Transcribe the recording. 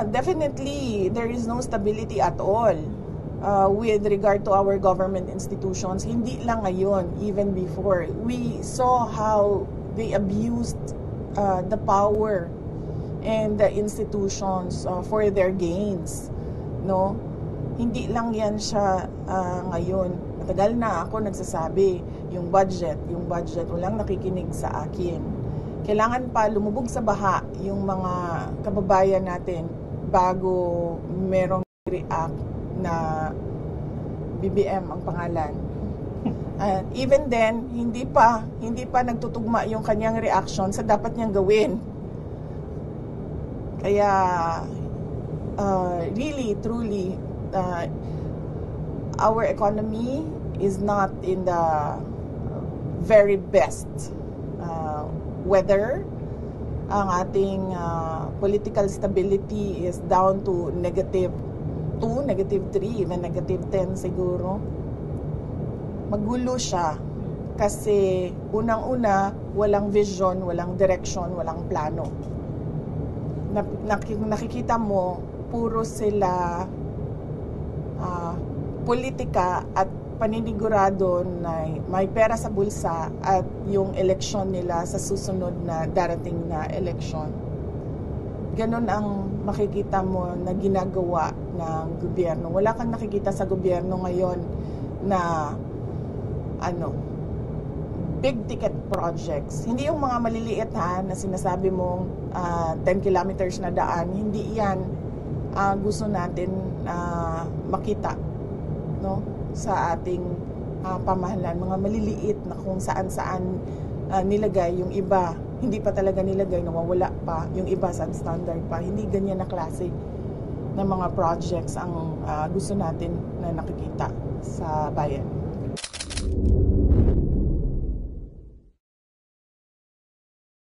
definitely there is no stability at all with regard to our government institutions. Hindi lang ngayon, even before. We saw how they abused the power and the institutions for their gains. No? Hindi lang yan siya ngayon. Matagal na ako nagsasabi, yung budget, walang nakikinig sa akin. Kailangan pa lumubog sa baha yung mga kababayan natin bago merong react na BBM ang pangalan. And even then, hindi pa nagtutugma yung kanyang reaction sa dapat niyang gawin. Kaya really, truly, our economy is not in the very best weather. Ang ating political stability is down to -2, -3, even -10 siguro. Magulo siya kasi unang-una walang vision, walang direction, walang plano. Nakikita mo puro sila politika at paninigurado na may pera sa bulsa at yung eleksyon nila sa susunod na darating na eleksyon. Ganon ang makikita mo na ginagawa ng gobyerno. Wala kang nakikita sa gobyerno ngayon na big ticket projects. Hindi yung mga maliliit na sinasabi mong 10 kilometers na daan. Hindi yan gusto natin makita, no? Sa ating pamahalaan, mga maliliit na kung saan-saan nilagay, yung iba hindi pa talaga nilagay, nawawala pa, yung iba substandard pa. Hindi ganyan na klase ng mga projects ang gusto natin na nakikita sa bayan.